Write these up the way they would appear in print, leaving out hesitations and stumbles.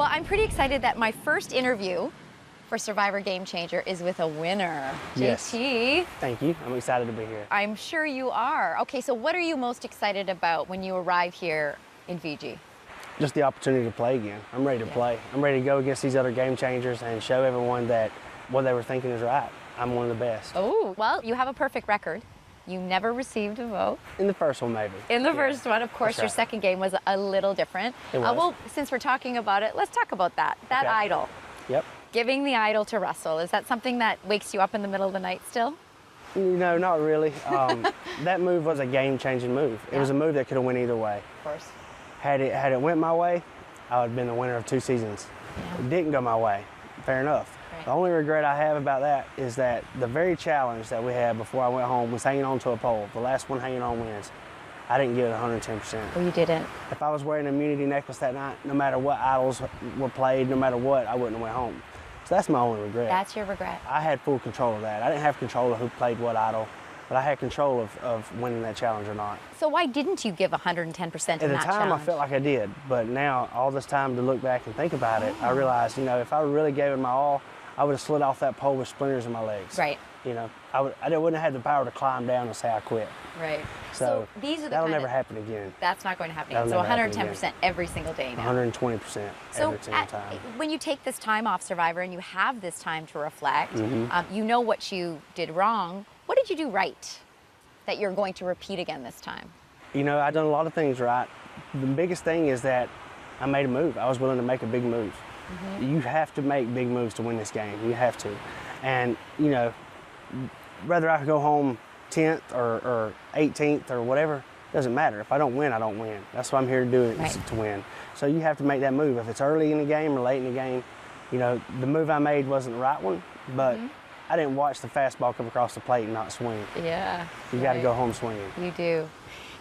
Well, I'm pretty excited that my first interview for Survivor Game Changer is with a winner. Yes. JT. Thank you. I'm excited to be here. I'm sure you are. Okay, so what are you most excited about when you arrive here in Fiji? Just the opportunity to play again. I'm ready to play. I'm ready to go against these other game changers and show everyone that what they were thinking is right. I'm one of the best. Oh, well, you have a perfect record. You never received a vote. In the first one, maybe. In the first one, of course, That's right. Your second game was a little different. It was. Well, since we're talking about it, let's talk about that. That Okay. idol. Yep. Giving the idol to Russell, is that something that wakes you up in the middle of the night still? No, not really. That move was a game-changing move. It was a move that could have went either way. Of course. Had it went my way, I would have been the winner of 2 seasons. Yeah. It didn't go my way. Fair enough. Right. The only regret I have about that is that the very challenge that we had before I went home was hanging on to a pole. The last one hanging on wins. I didn't give it 110%. Oh, you didn't? If I was wearing an immunity necklace that night, no matter what idols were played, no matter what, I wouldn't have went home. So that's my only regret. That's your regret. I had full control of that. I didn't have control of who played what idol, but I had control of winning that challenge or not. So why didn't you give 110% in At the that time, challenge? I felt like I did, but now, all this time to look back and think about it, I realized, if I really gave it my all, I would have slid off that pole with splinters in my legs. Right. I wouldn't have had the power to climb down and say I quit. Right. So, these are the that'll kind never of, happen again. That's not going to happen. That'll So never happen 110% every single day now. 120% So every single time. when you take this time off Survivor and you have this time to reflect, Mm-hmm. you know what you did wrong. What did you do right that you're going to repeat again this time? I've done a lot of things right. The biggest thing is that I made a move. I was willing to make a big move. You have to make big moves to win this game. You have to. And, whether I go home 10th or 18th or whatever, doesn't matter. If I don't win, I don't win. That's what I'm here to do, is Right. to win. So you have to make that move. If it's early in the game or late in the game, the move I made wasn't the right one, but I didn't watch the fastball come across the plate and not swing. Yeah. You got to go home swinging. You do.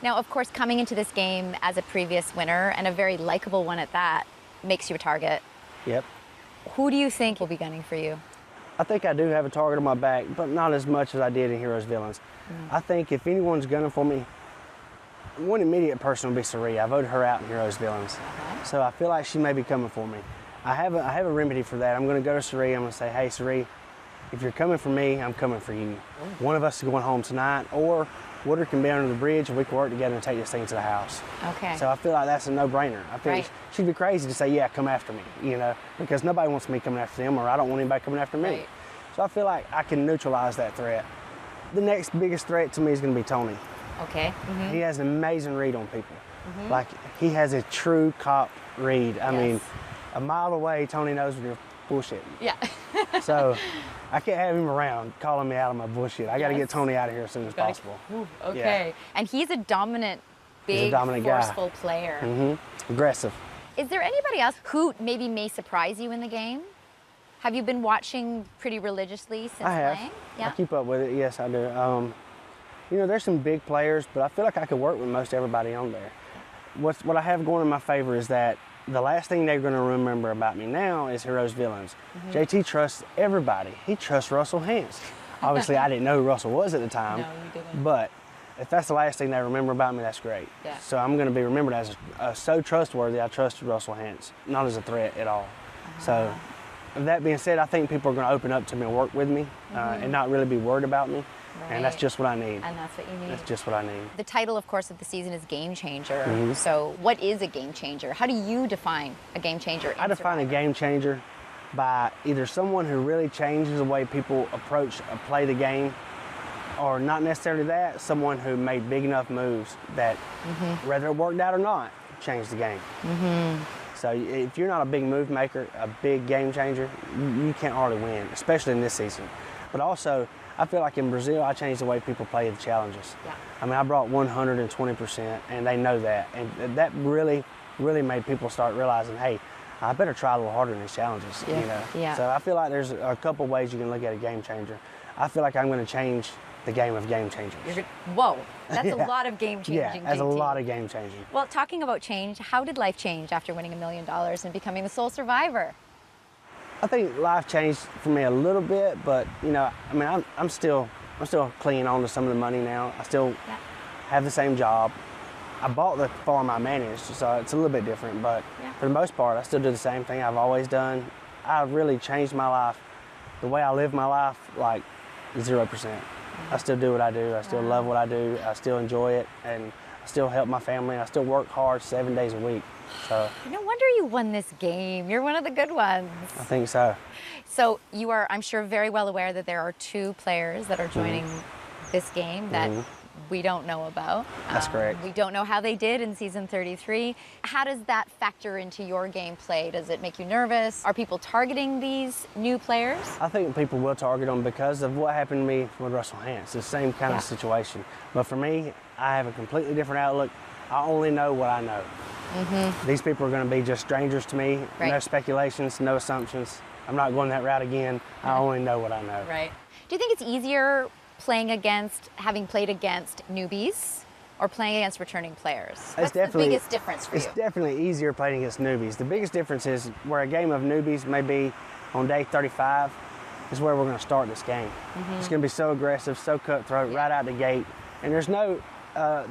Now, of course, coming into this game as a previous winner, and a very likable one at that, makes you a target. Yep. Who do you think will be gunning for you? I think I do have a target on my back, but not as much as I did in Heroes Villains. I think if anyone's gunning for me, one immediate person will be Sari. I voted her out in Heroes Villains. So I feel like she may be coming for me. I have a remedy for that. I'm going to go to Sari. I'm going to say, hey, Sari, if you're coming for me, I'm coming for you. One of us is going home tonight, or Woodard can be under the bridge and we can work together and take this thing to the house. Okay. So I feel like that's a no-brainer. I feel Right. she'd be crazy to say, yeah, come after me, because nobody wants me coming after them, or I don't want anybody coming after me. Right. So I feel like I can neutralize that threat. The next biggest threat to me is going to be Tony. Okay. He has an amazing read on people. Like, he has a true cop read. I mean, a mile away, Tony knows when you're bullshitting. Yeah. So I can't have him around calling me out of my bullshit. I got to Yes. get Tony out of here as soon as possible. Okay. And he's a dominant, big, dominant guy. forceful player. Aggressive. Is there anybody else who maybe may surprise you in the game? Have you been watching pretty religiously since I have. playing? I keep up with it. Yes, I do. There's some big players, but I feel like I could work with most everybody on there. What I have going in my favor is that the last thing they're going to remember about me now is Heroes Villains. JT trusts everybody. He trusts Russell Hance. Obviously, I didn't know who Russell was at the time. No, you didn't. But if that's the last thing they remember about me, that's great. Yeah. So I'm going to be remembered as so trustworthy. I trusted Russell Hance, not as a threat at all. So, with that being said, I think people are going to open up to me and work with me and not really be worried about me. And that's Right. just what I need. And that's what you need. That's just what I need. The title, of course, of the season is Game Changer. Mm-hmm. So what is a game changer? How do you define a game changer? I define a game changer by either someone who really changes the way people play the game, or not necessarily that, someone who made big enough moves that, whether it worked out or not, changed the game. So if you're not a big move maker, a big game changer, you can't hardly win, especially in this season. But also, I feel like in Brazil, I changed the way people play the challenges. Yeah. I mean, I brought 120%, and they know that. And that really, really made people start realizing, hey, I better try a little harder in these challenges. Yeah. So I feel like there's a couple ways you can look at a game changer. I feel like I'm going to change the game of game changers. Whoa, that's a Yeah. lot of game changing. Yeah, that's a JT. lot of game changing. Well, talking about change, how did life change after winning $1 million and becoming the sole survivor? I think life changed for me a little bit, but I'm still clinging on to some of the money now. I still have the same job. I bought the farm I managed, so it's a little bit different, but for the most part, I still do the same thing I've always done. I really changed my life, the way I live my life, like 0%. I still do what I do. I still love what I do. I still enjoy it, and I still help my family. I still work hard 7 days a week. So No wonder you won this game. You're one of the good ones. I think so. So you are, I'm sure, very well aware that there are 2 players that are joining this game that we don't know about. That's correct. We don't know how they did in season 33. How does that factor into your gameplay? Does it make you nervous? Are people targeting these new players? I think people will target them because of what happened to me with Russell Hance. The same kind of situation. But for me, I have a completely different outlook. I only know what I know. These people are going to be just strangers to me. No speculations, no assumptions. I'm not going that route again. I only know what I know. Right. Do you think it's easier having played against newbies or playing against returning players? What's the biggest difference for you? It's definitely easier playing against newbies. The biggest difference is where a game of newbies may be on day 35 is where we're going to start this game. It's going to be so aggressive, so cutthroat right out the gate. And there's no,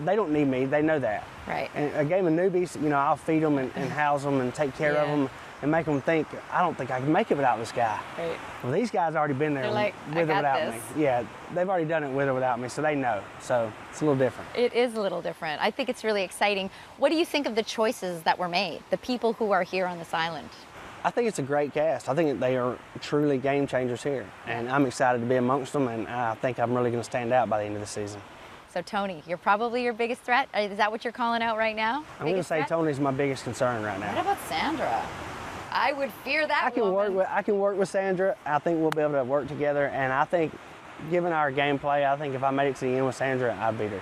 they don't need me, they know that. Right. And a game of newbies, you know, I'll feed them and house them and take care of them and make them think, I don't think I can make it without this guy. Right. Well, these guys already been there like, with or without this. me. Yeah, they've already done it with or without me, so they know. So it's a little different. It is a little different. I think it's really exciting. What do you think of the choices that were made, the people who are here on this island? I think it's a great cast. I think they are truly game changers here, and I'm excited to be amongst them, and I think I'm really going to stand out by the end of the season. So Tony, you're probably your biggest threat? Is that what you're calling out right now? I'm going to say Tony's my biggest concern right now. What about Sandra? I would fear that I can work with Sandra. I think we'll be able to work together, and I think given our gameplay, I think if I made it to the end with Sandra, I'd beat her.